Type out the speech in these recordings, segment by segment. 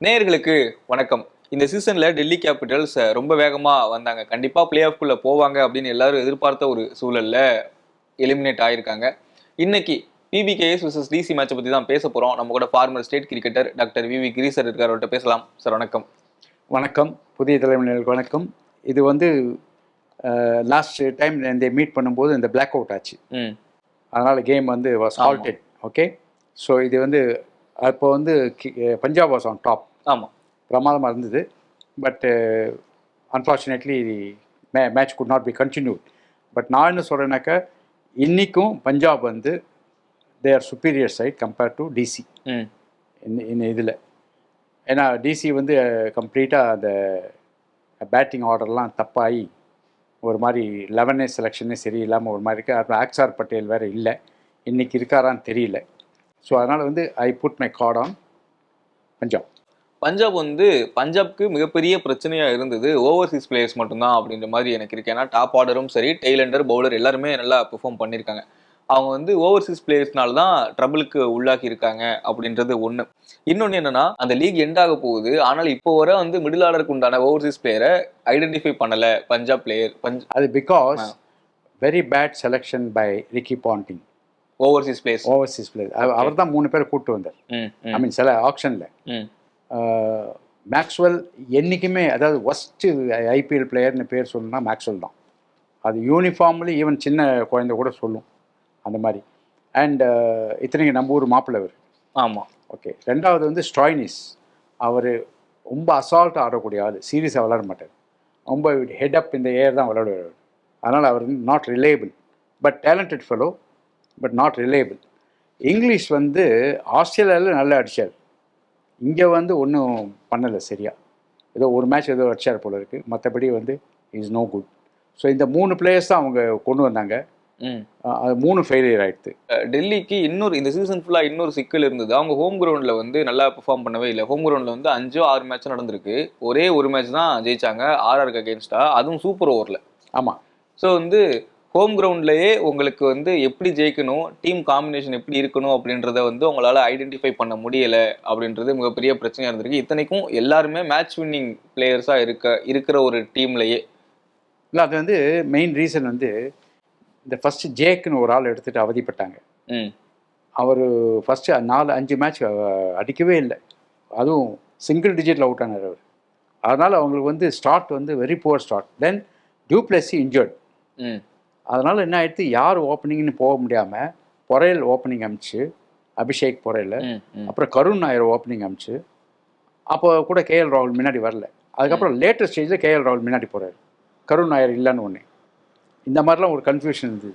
நேயர்களுக்கு வணக்கம். இந்த சீசன்ல டெல்லி கேபிட்டல்ஸ் ரொம்ப வேகமா வந்தாங்க. கண்டிப்பா பிளே ஆஃப்குள்ள போவாங்க அப்படின்னு எல்லாரும் எதிர்பார்த்த ஒரு சூழல்ல எலிமினேட் ஆயிருக்காங்க. இன்னைக்கு பிபிகேஎஸ் vs டிசி மேட்சை பத்தி தான் பேச போறோம். நம்ம கூட ஃபார்மர் ஸ்டேட் கிரிக்கெட்டர் டாக்டர் விவி கிரி சார் இருக்கார். அவர்கிட்ட பேசலாம். சார் வணக்கம். வணக்கம். புதிய தலைமுறைகளுக்கு வணக்கம். இது வந்து லாஸ்ட் டைம் இந்த மீட் பண்ணும்போது இந்த பிளாக் அவுட் ஆச்சு. அதனால் கேம் வந்து வாஸ் ஹால்டட். ஓகே, ஸோ இது வந்து அப்போ வந்து பஞ்சாப் வாஸ் ஆன் டாப். ஆமாம், பிரமாதமாக இருந்தது. But unfortunately match could not be continued. But நான் என்ன சொல்கிறேன்னாக்கா, இன்றைக்கும் பஞ்சாப் வந்து they are superior side compared to DC இந்த இதில். ஏன்னா டிசி வந்து கம்ப்ளீட்டாக அந்த பேட்டிங் ஆர்டர்லாம் தப்பாகி ஒரு மாதிரி 11 செலெக்ஷனே சரியில்லாமல் ஒரு மாதிரி இருக்குது. அப்புறம் அக்ஷர் பட்டேல் வேறு இல்லை, இன்றைக்கி இருக்காரான்னு தெரியல. ஸோ அதனால் வந்து I put my card on Punjab. பஞ்சாப்க்கு மிகப்பெரிய பிரச்சனையாக இருந்தது ஓவர்சீஸ் பிளேயர்ஸ் மட்டும்தான் அப்படின்ற மாதிரி எனக்கு இருக்கு. ஏன்னா டாப் ஆர்டரும் சரி, டெய்லண்டர், பவுலர் எல்லாருமே நல்லா பெர்ஃபார்ம் பண்ணியிருக்காங்க. அவங்க வந்து ஓவர்சீஸ் பிளேயர்ஸ்னால தான் ட்ரபிளுக்கு உள்ளாக்கி இருக்காங்க அப்படின்றது ஒன்று. இன்னொன்று என்னன்னா, அந்த லீக் எண்ட் ஆக போகுது. ஆனால் இப்போ வர வந்து மிடில் ஆர்டருக்கு உண்டான ஓவர்சீஸ் பிளேயரை ஐடென்டிஃபை பண்ணலை பஞ்சாப் பிளேயர். அது because very bad selection by Ricky Ponting. Overseas player அவர் தான் 3 பேரை கூப்பிட்டு வந்தார். ஐ மீன் சில ஆப்ஷனில் மேக்ஸ்வெல் என்றைக்குமே, அதாவது ஒஸ்ட்டு ஐபிஎல் பிளேயர்னு பேர் சொல்லணும்னா மேக்ஸ்வெல் தான். அது யூனிஃபார்ம்லி ஈவன் சின்ன குழந்தை கூட சொல்லும் அந்த மாதிரி. அண்ட் இத்தனைக்கு நம்ம ஊர் மாப்பிள்ளை அவர். ஆமாம், ஓகே. ரெண்டாவது வந்து ஸ்டாய்னிஸ். அவர் ரொம்ப அசால்ட்டாக ஆடக்கூடிய ஆள், சீரியஸாக விளையாட மாட்டார். ரொம்ப ஹெட் அப் இந்த ஏர் தான் விளையாடுவார். அதனால் அவர் not reliable. But talented fellow, but not reliable. English வந்து ஆஸ்திரேலியாவில் நல்லா அடித்தார், இங்கே வந்து ஒன்றும் பண்ணலை சரியா. ஏதோ ஒரு மேட்ச் ஏதோ அடிச்சார் போல இருக்குது, மற்றபடி வந்து இஸ் நோ குட். ஸோ இந்த 3 பிளேயர்ஸ் தான் அவங்க கொண்டு வந்தாங்க. அது 3 ஃபெயிலியர் ஆகிடுது. டெல்லிக்கு இந்த சீசன் ஃபுல்லாக இன்னொரு சிக்கல் இருந்தது. அவங்க ஹோம் கிரவுண்டில் வந்து நல்லா பெர்ஃபார்ம் பண்ணவே இல்லை. ஹோம் கிரவுண்டில் வந்து 5-6 மேட்ச் நடந்திருக்கு. ஒரே ஒரு மேட்ச் தான் ஜெயிச்சாங்க, ஆர்ஆருக்கு அகேன்ஸ்டா, அதுவும் சூப்பர் ஓவரில். ஆமாம். ஸோ வந்து ஹோம் கிரவுண்ட்லேயே உங்களுக்கு வந்து எப்படி ஜெயிக்கணும், டீம் காம்பினேஷன் எப்படி இருக்கணும் அப்படின்றத வந்து உங்களால் ஐடென்டிஃபை பண்ண முடியலை அப்படின்றது மிகப்பெரிய பிரச்சனையாக இருந்திருக்கு. இத்தனைக்கும் எல்லாருமே மேட்ச் வின்னிங் பிளேயர்ஸாக இருக்கிற ஒரு டீம்லையே இல்லை. அது வந்து மெயின் ரீசன் வந்து இந்த ஃபஸ்ட்டு ஜேக்குன்னு ஒரு ஆள் எடுத்துகிட்டு அவதிப்பட்டாங்க. அவர் ஃபஸ்ட்டு 4-5 மேட்ச் அடிக்கவே இல்லை, அதுவும் சிங்கிள் டிஜிட்டில் அவுட் ஆனார் அவர். அதனால் அவங்களுக்கு வந்து ஸ்டார்ட் வந்து வெரி புவர் ஸ்டார்ட். தென் டியூப்ளசி இன்ஜர்ட். அதனால் என்ன ஆகிடுது, யார் ஓப்பனிங்னு போக முடியாமல் பொறையல் ஓப்பனிங் அமிச்சு, அபிஷேக் பொறையில், அப்புறம் கருண் நாயர் ஓப்பனிங் அமிச்சு, அப்போ கூட கேஎல் ராகுல் முன்னாடி வரல. அதுக்கப்புறம் லேட்டஸ்ட் ஸ்டேஜில் கேஎல் ராகுல் முன்னாடி போகிறார், கருண் நாயர் இல்லைன்னு ஒன்று. இந்த மாதிரிலாம் ஒரு கன்ஃபியூஷன் இருந்தது.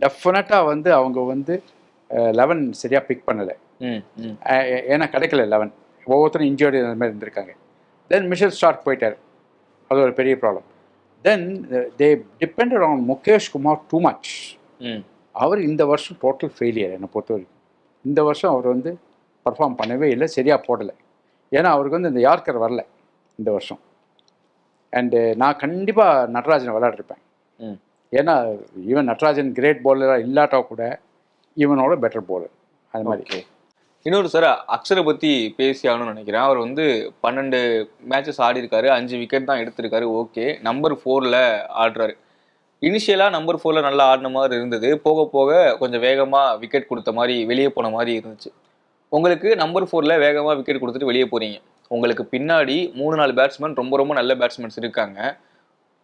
டெஃபினட்டாக வந்து அவங்க வந்து 11 சரியாக பிக் பண்ணலை. ஏன்னா கிடைக்கல 11, ஒவ்வொருத்தரும் இன்ஜர்டு அந்த மாதிரி இருந்திருக்காங்க. தென் மிஷல் ஸ்டார்க் போயிட்டார், அது ஒரு பெரிய problem. Then they depended on Mukesh Kumar too much. அவர் இந்த வருஷம் டோட்டல் ஃபெயிலியர் என்னை பொறுத்த வரைக்கும். இந்த வருஷம் அவர் வந்து பர்ஃபார்ம் பண்ணவே இல்லை, சரியாக போடலை. ஏன்னா அவருக்கு வந்து இந்த யார்கர் வரல இந்த வருஷம். அண்டு நான் கண்டிப்பாக நடராஜனை விளையாடிருப்பேன். ஏன்னா ஈவன் நடராஜன் கிரேட் பவுலராக இல்லாட்டா கூட இவனோட பெட்டர் பவுலர் அது மாதிரி. இன்னொரு சார், அக்ஷரை பற்றி பேசி ஆகணும்னு நினைக்கிறேன். அவர் வந்து 12 மேட்சஸ் ஆடி இருக்காரு, 5 விக்கெட் தான் எடுத்திருக்காரு. ஓகே, நம்பர் 4ல் ஆடுறாரு. இனிஷியலாக நம்பர் 4ல் நல்லா ஆடின மாதிரி இருந்தது, போக போக கொஞ்சம் வேகமாக விக்கெட் கொடுத்த மாதிரி வெளியே போன மாதிரி இருந்துச்சு. உங்களுக்கு நம்பர் 4ல் வேகமாக விக்கெட் கொடுத்துட்டு வெளியே போகிறீங்க. உங்களுக்கு பின்னாடி 3-4 பேட்ஸ்மேன் ரொம்ப ரொம்ப நல்ல பேட்ஸ்மேன்ஸ் இருக்காங்க.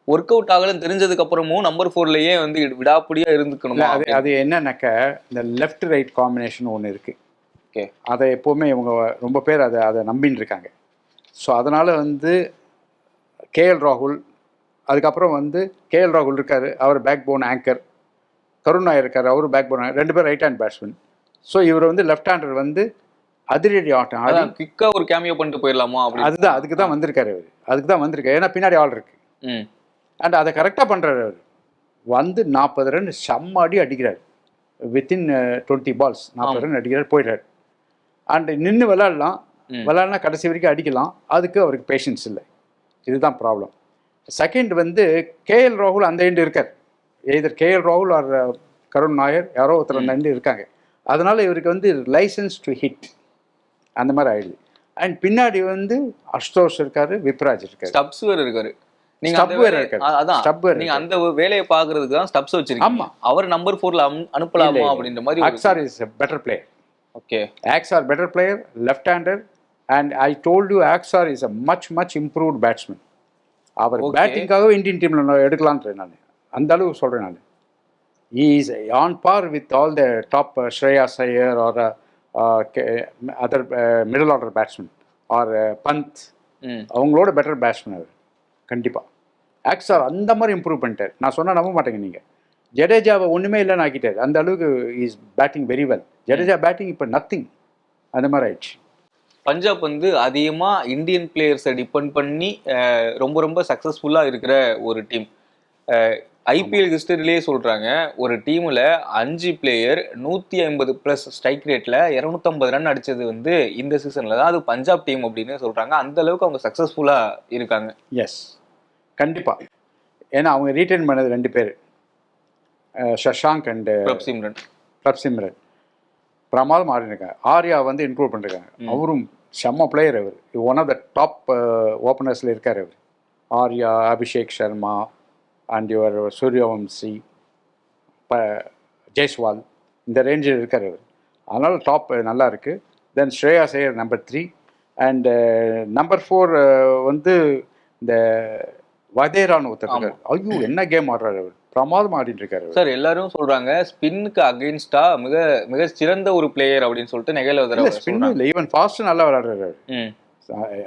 ஒர்க் அவுட் ஆகலன்னு தெரிஞ்சதுக்கு அப்புறமும் நம்பர் 4லேயே வந்து விடாப்படியாக இருந்துக்கணுமா? அது என்னன்னாக்கா, இந்த லெஃப்ட் ரைட் காம்பினேஷன் ஒன்று இருக்குது. ஓகே, அதை எப்போவுமே இவங்க ரொம்ப பேர் அதை நம்பின்னு இருக்காங்க. ஸோ அதனால் வந்து கேஎல் ராகுல், அதுக்கப்புறம் வந்து கேஎல் ராகுல் இருக்கார், அவர் பேக் போன் ஆங்கர். கருண் நாயர் இருக்கார், அவர் பேக் போன் ஆங்கர். 2 பேர் ரைட் ஹேண்ட் பேட்ஸ்மேன். ஸோ இவர் வந்து லெஃப்ட் ஹேண்டர் வந்து அதிரடி ஆட்டம் ஆடி குயிக்காக ஒரு கேமியோ பண்ணிட்டு போயிடலாமா அப்படி. அதுக்கு தான் வந்திருக்காரு அவர், அதுக்கு தான் வந்திருக்காரு. ஏன்னா பின்னாடி ஆள் இருக்கு. அண்ட் அதை கரெக்டாக பண்ணுறாரு அவர். வந்து 40 ரன் செம்ம அடி அடிக்கிறார். வித்தின் 20 பால்ஸ் 40 ரன் அடிக்கிறார், போயிடுறாரு. அண்டு நின்று விளாட்னா கடைசி வரைக்கும் அடிக்கலாம். அதுக்கு அவருக்கு பேஷன்ஸ் இல்லை, இதுதான் ப்ராப்ளம். செகண்ட் வந்து கேஎல் ராகுல் அந்த எண்டு இருக்கார். எய்தர் கேஎல் ராகுல் ஆர் கருண் நாயர், யாரோ ஒருத்தர் அந்த எண்டு இருக்காங்க. அதனால் இவருக்கு வந்து லைசன்ஸ் டு ஹிட் அந்த மாதிரி ஆயிடுது. அண்ட் பின்னாடி வந்து அஷ்டோஷ் இருக்காரு, விப்ராஜ் இருக்காரு, ஸ்டப்ஸ் வேற இருக்காரு. நீங்க ஸ்டப் அந்த வேற வேலையை இருக்காரு, அதான் ஸ்டப் வேற நீங்க இருக்காரு. அந்த வேலையை பாக்குறதுக்கு தான் ஸ்டப்ஸ் வச்சிருக்கீங்க. ஆமா. அவர் நம்பர் 4ல அனுப்பலாமா அப்படின்ற மாதிரி Axar is better player. Okay. Axar better player, left-hander, and I told you Axar is a much improved batsman. அவர் Okay. பேட்டிங்காகவே இந்தியன் டீமில் எடுக்கலான்றேன் நான், அந்த அளவுக்கு சொல்கிறேன் நான். He is on par with all the top Shreyas Iyer or other middle order batsmen or Pant. அவங்களோட பெட்டர் பேட்ஸ்மேன் அவர் கண்டிப்பாக. ஆக்சார் அந்த மாதிரி இம்ப்ரூவ் பண்ணிட்டார். நான் சொன்னால் நம்ப மாட்டேங்க நீங்கள். ஜடேஜாவை ஒன்றுமே இல்லைன்னு ஆக்கிட்டார். அந்த அளவுக்கு is batting very well. Jadeja batting இப்போ நத்திங், அந்த மாதிரி ஆயிடுச்சு. பஞ்சாப் வந்து அதிகமா இந்தியன் பிளேயர்ஸை டிபெண்ட் பண்ணி ரொம்ப சக்சஸ்ஃபுல்லா இருக்கிற ஒரு டீம். ஐபிஎல் ஹிஸ்டரியிலேயே சொல்றாங்க, ஒரு டீம்ல 5 பிளேயர் 150+ ஸ்ட்ரைக் ரேட்ல 250 ரன் அடிச்சது வந்து இந்த சீசன்ல தான். அது பஞ்சாப் டீம் அப்படின்னு சொல்றாங்க. அந்த அளவுக்கு அவங்க சக்சஸ்ஃபுல்லா இருக்காங்க. எஸ், கண்டிப்பா. ஏன்னா அவங்க ரீட்டைன் பண்ணது 2 பேர், ஷஷாங்க் அண்ட் பிரப்சிம்ரன். பிரமாதம் ஆடிருக்காங்க. ஆர்யா வந்து இம்ப்ரூவ் பண்ணிருக்காங்க. அவரும் செம்ம பிளேயர். அவர் ஒன் ஆஃப் த டாப் ஓப்பனர்ஸில் இருக்கார் அவர். ஆர்யா, அபிஷேக் சர்மா அண்ட் யுவர் சூரியவம்சி, ஜெய்ஸ்வால், இந்த ரேஞ்சில் இருக்கார் அவர். அதனால் டாப் நல்லா இருக்குது. Then Shreyas Iyer number 3 and number 4 வந்து இந்த வதேரான்னு ஒருத்தர். ஐயோ என்ன கேம் ஆடுறாரு அவர், பிரமாதம் ஆடிட்டு இருக்காரு சார். எல்லாரும் சொல்றாங்க ஸ்பின்னுக்கு அகைன்ஸ்டா மிக சிறந்த ஒரு பிளேயர் அப்படின்னு சொல்லிட்டு நெகேல் ஸ்பின் இல்லை, ஈவன் ஃபாஸ்ட் நல்லா விளையாடுறாரு.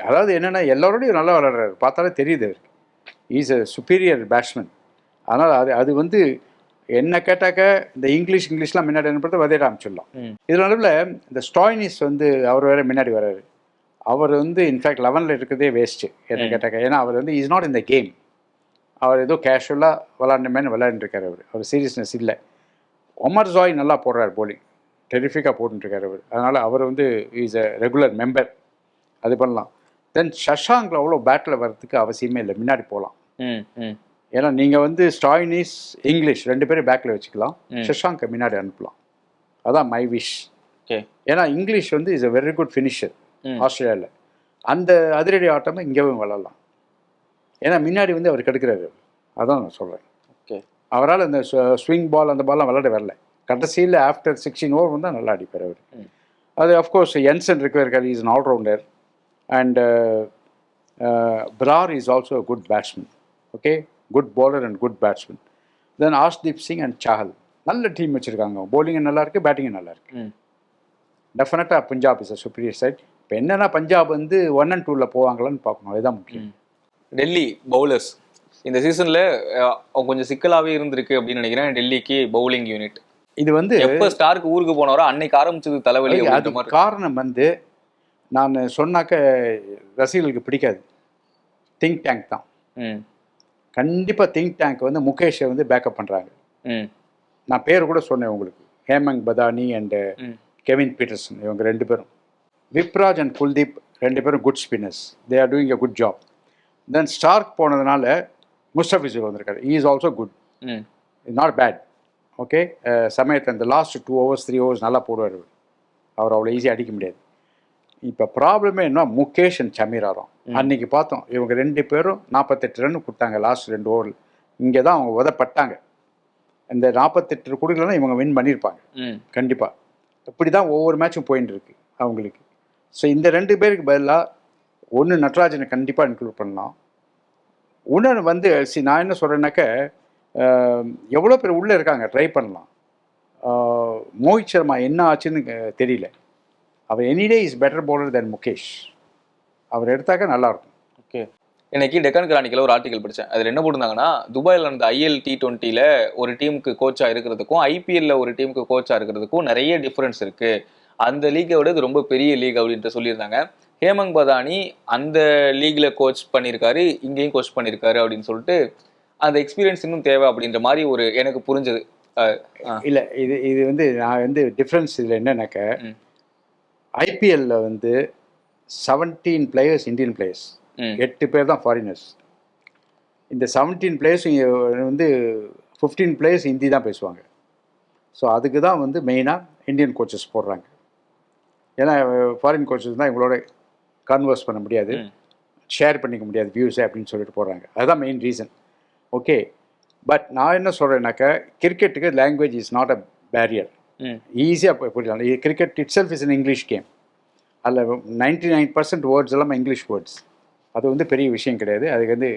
அதாவது என்னன்னா எல்லாரோடையும் நல்லா விளையாடுறாரு, பார்த்தாலே தெரியுது அவருக்கு. Is a superior batsman. அதனால் அது வந்து என்ன கேட்டாக்க இந்த இங்கிலீஷ்லாம் முன்னாடி அனுப்புறது வதேரா அமைச்சிடலாம். இதில் நடுவில் இந்த ஸ்டாய்னிஸ் வந்து அவர் வேற முன்னாடி வர்றாரு. அவர் வந்து இன்ஃபேக்ட் 11ல் இருக்கிறதே வேஸ்ட்டு என்ன கேட்டாக்க. ஏன்னா அவர் வந்து is not in the game. அவர் ஏதோ கேஷுவலாக விளாண்டுமேனு விளையாண்டுருக்காரு. அவர் சீரியஸ்னஸ் இல்லை. ஒமர் ஜாய் நல்லா போடுறார், போலிங் டெரிஃபிக்காக போட்டுருக்காரு அவர். அதனால் அவர் வந்து இஸ் அ ரெகுலர் மெம்பர், அது பண்ணலாம். தென் ஷஷாங்கில் அவ்வளோ பேட்டில் வர்றதுக்கு அவசியமே இல்லை, முன்னாடி போகலாம். ஏன்னா நீங்கள் வந்து ஸ்டாய்னிஸ் இங்கிலீஷ் 2 பேரும் பேக்கில் வச்சுக்கலாம், ஷஷாங்கை முன்னாடி அனுப்பலாம். அதான் மை விஷ். ஏன்னா இங்கிலீஷ் வந்து is a very good finisher ஆஸ்திரேலியாவில். அந்த அதிரடி ஆட்டமும் இங்கேயும் விளாட்லாம். ஏன்னா முன்னாடி வந்து அவர் கெடுக்கிறாரு. அதான் நான் சொல்கிறேன். ஓகே. அவரால் இந்த ஸ்விங் பால் அந்த பால்லாம் விளாட வரல. கடைசியில் ஆஃப்டர் 16 ஓவர் வந்து நல்லா அடிப்பார் அவர். அது அஃப்கோர்ஸ் என்சன் இருக்கார், is an allrounder. And Brar is also a good batsman. Okay, good bowler and good batsman. Then Arshdeep Singh and Chahal நல்ல டீம் வச்சுருக்காங்க. பவுலிங்கும் நல்லாயிருக்கு, பேட்டிங்கும் நல்லாயிருக்கு. டெஃபினட்டாக Punjab is a superior side. இப்போ என்னென்னா பஞ்சாப் வந்து 1 and 2ல் போவாங்களான்னு பார்க்கணும், அதுதான் முக்கியம். டெல்லி பவுலர்ஸ் இந்த சீசன்ல கொஞ்சம் சிக்கலாகவே இருந்திருக்கு அப்படின்னு நினைக்கிறேன். டெல்லிக்கு பவுலிங் யூனிட் இது வந்து எப்போ ஸ்டார்க்கு ஊருக்கு போனவரோ அன்னைக்கு ஆரம்பிச்சது தலைவலி. அது காரணம் வந்து நான் சொன்னாக்க ரசிகர்களுக்கு பிடிக்காது. திங்க் டேங்க் தான். கண்டிப்பாக திங்க் டேங்க் வந்து முகேஷை வந்து பேக்கப் பண்ணுறாங்க. நான் பேர் கூட சொன்னேன் உங்களுக்கு, Hemang Badani and Kevin Pietersen, இவங்க 2 பேரும். விப்ராஜ் அண்ட் குல்தீப் 2 பேரும் good spinners. They are doing a good job. Then Starc போனதுனால முஸ்டபிசூர் வந்திருக்காரு. He is also good, is not bad. Okay, சமயத்தை இந்த லாஸ்ட் 2 overs 3 overs நல்லா போடுவார். அவர் அவ்வளோ ஈஸியாக அடிக்க முடியாது. இப்போ ப்ராப்ளமே என்ன, முகேஷ் அண்ட் சமீர் ஆரம். அன்றைக்கி பார்த்தோம், இவங்க 2 பேரும் 48 ரன் கொடுத்தாங்க லாஸ்ட் 2 overs. இங்கே தான் அவங்க உதப்பட்டாங்க. இந்த 48 கொடுக்கலன்னா இவங்க வின் பண்ணியிருப்பாங்க கண்டிப்பாக. இப்படி தான் ஒவ்வொரு மேட்சும் போயின்னு இருக்கு அவங்களுக்கு. ஸோ இந்த 2 பேருக்கு பதிலாக ஒன்று நட்ராஜனை கண்டிப்பாக இன்க்ளூட் பண்ணலாம். இன்னொன்று வந்து நான் என்ன சொல்கிறேன்னாக்க, எவ்வளோ பேர் உள்ளே இருக்காங்க, ட்ரை பண்ணலாம். மோஹித் சர்மா என்ன ஆச்சுன்னு தெரியல. அவர் எனிடே இஸ் பெட்டர் பவுலர் தென் முகேஷ். அவர் எடுத்தாக்க நல்லாயிருக்கும். ஓகே. இன்னைக்கு டெக்கான் கிரானிக்கில் ஒரு ஆர்டிகல் படித்தேன். அதில் என்ன போட்டிருந்தாங்கன்னா, துபாயில் நடந்த IL T20ல் ஒரு டீமுக்கு கோச்சாக இருக்கிறதுக்கும் IPLல ஒரு டீமுக்கு கோச்சாக இருக்கிறதுக்கும் நிறைய டிஃப்ரென்ஸ் இருக்குது. அந்த லீகை விட இது ரொம்ப பெரிய லீக் அப்படின்ட்டு சொல்லியிருந்தாங்க. ஹேமங் பதானி அந்த லீக்ல கோச் பண்ணியிருக்காரு, இங்கேயும் கோச் பண்ணியிருக்காரு அப்படின்னு சொல்லிட்டு அந்த எக்ஸ்பீரியன்ஸ் இன்னும் தேவை அப்படின்ற மாதிரி ஒரு எனக்கு புரிஞ்சது. இல்லை, இது வந்து நான் வந்து டிஃப்ரென்ஸ் இதில் என்னன்னாக்க, IPLல வந்து 17 பிளேயர்ஸ் இந்தியன் பிளேயர்ஸ், 8 பேர் தான் ஃபாரினர்ஸ். இந்த 17 பிளேயர்ஸ் வந்து 15 பிளேயர்ஸ் ஹிந்தி தான் பேசுவாங்க. ஸோ அதுக்கு தான் வந்து மெயினாக இந்தியன் கோச்சஸ் போடுறாங்க. ஏன்னா ஃபாரின் கோச்சஸ் தான் இவங்களோட கன்வர்ஸ் பண்ண முடியாது, ஷேர் பண்ணிக்க முடியாது வியூஸை அப்படின்னு சொல்லிட்டு போடுறாங்க. அதுதான் மெயின் ரீசன். ஓகே, பட் நான் என்ன சொல்கிறேன்னாக்கா, கிரிக்கெட்டுக்கு language is not a barrier. ஈஸியாக புரியலாம். Cricket itself is an English game. அதில் 99% வேர்ட்ஸ் எல்லாமே இங்கிலீஷ் வேர்ட்ஸ். அது வந்து பெரிய விஷயம் கிடையாது. அதுக்கு வந்து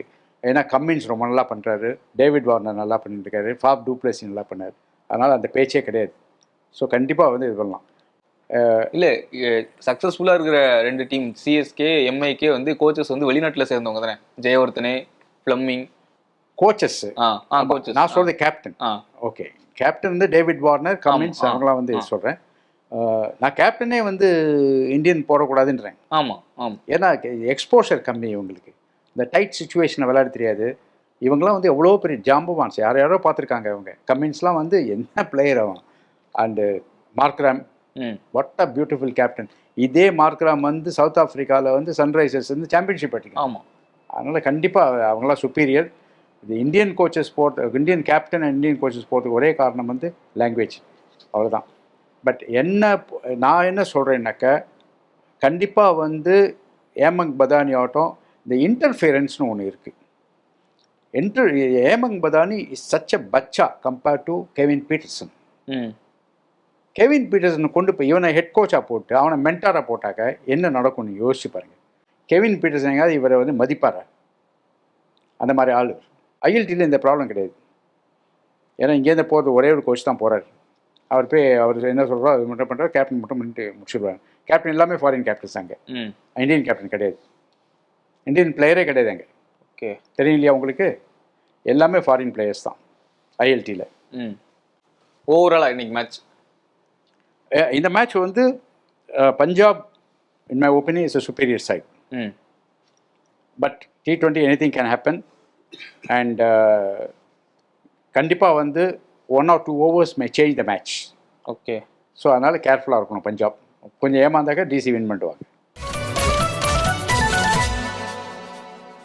ஏன்னா கம்மின்ஸ் ரொம்ப நல்லா பண்ணுறாரு, டேவிட் வார்னர் நல்லா பண்ணிட்டுருக்காரு, ஃபாப் டூப்ளசி நல்லா பண்ணார். அதனால் அந்த பேச்சே கிடையாது. ஸோ கண்டிப்பாக வந்து இது பண்ணலாம். இல்லை, சக்ஸஸ்ஃபுல்லாக இருக்கிற 2 டீம் சிஎஸ்கே எம்ஐகே வந்து கோச்சஸ் வந்து வெளிநாட்டில் சேர்ந்தவங்க தானே. Jayawardene, Fleming coaches. கோச்சஸ் நான் சொல்கிறது கேப்டன். ஓகே, கேப்டன் வந்து டேவிட் வார்னர், கம்மின்ஸ், அவங்களாம் வந்து சொல்கிறேன். நான் கேப்டனே வந்து இந்தியன் போடக்கூடாதுன்றேன். ஆமாம் ஆமாம். ஏன்னா எக்ஸ்போஷர் கம்மி இவங்களுக்கு. இந்த டைட் சுச்சுவேஷனை விளையாட தெரியாது. இவங்களாம் வந்து எவ்வளோ பெரிய ஜாம்பவான்ஸ், யாரோ பார்த்துருக்காங்க. இவங்க கம்மின்ஸ்லாம் வந்து என்ன பிளேயர் அவன். And Markram, what a beautiful captain. இதே மார்க்ராம் வந்து சவுத் ஆஃப்ரிக்காவில் வந்து சன்ரைசர்ஸ் வந்து சாம்பியன்ஷிப் அடிக்கும். ஆமாம். அதனால் கண்டிப்பாக அவங்களாம் சுப்பீரியர். இது Indian coaches Indian captain and Indian coaches போகிறதுக்கு ஒரே காரணம் வந்து லாங்குவேஜ், அவ்வளோதான். பட் நான் என்ன சொல்கிறேன்னாக்கா, கண்டிப்பாக வந்து ஏமங் பதானி ஆகட்டும், இந்த இன்டர்ஃபியரன்ஸ்னு ஒன்று இருக்குது. Among Badoni is such a பச்சா கம்பேர்ட் டு கெவின் பீட்டர்சன். கெவின் பீட்டர்சனை கொண்டு போய் இவனை ஹெட் கோச்சாக போட்டு அவனை மென்டாராக போட்டாக்க என்ன நடக்கும்னு யோசிச்சு பாருங்கள். கெவின் பீட்டர்சன் எங்கேயாவது இவரை வந்து மதிப்பார்? அந்த மாதிரி ஆள். ஐஎல்டியில் இந்த ப்ராப்ளம் கிடையாது. ஏன்னா இங்கேருந்து போகிறது ஒரே ஒரு கோச் தான் போகிறார். அவர் என்ன சொல்கிறோம் அது மட்டும் பண்ணுறாரு, கேப்டன் மட்டும் பண்ணிட்டு முடிச்சுடுவாங்க. கேப்டன் எல்லாமே ஃபாரின் கேப்டன்ஸ் அங்கே. இந்தியன் கேப்டன் கிடையாது, இந்தியன் பிளேயரே கிடையாது அங்கே. ஓகே, தெரியும் இல்லையா உங்களுக்கு? எல்லாமே ஃபாரின் பிளேயர்ஸ் தான் ஐஎல்டியில். ஓவராலாக இன்னைக்கு மேட்ச், இந்த மேட்ச் வந்து Punjab in my opinion is a superior side. But T20 anything can happen. And கண்டிப்பாக வந்து 1 or 2 overs may change the match. Okay. So அதனால் கேர்ஃபுல்லாக இருக்கணும். பஞ்சாப் கொஞ்சம் ஏமாந்தாக்க டிசி வின் பண்ணுவாங்க.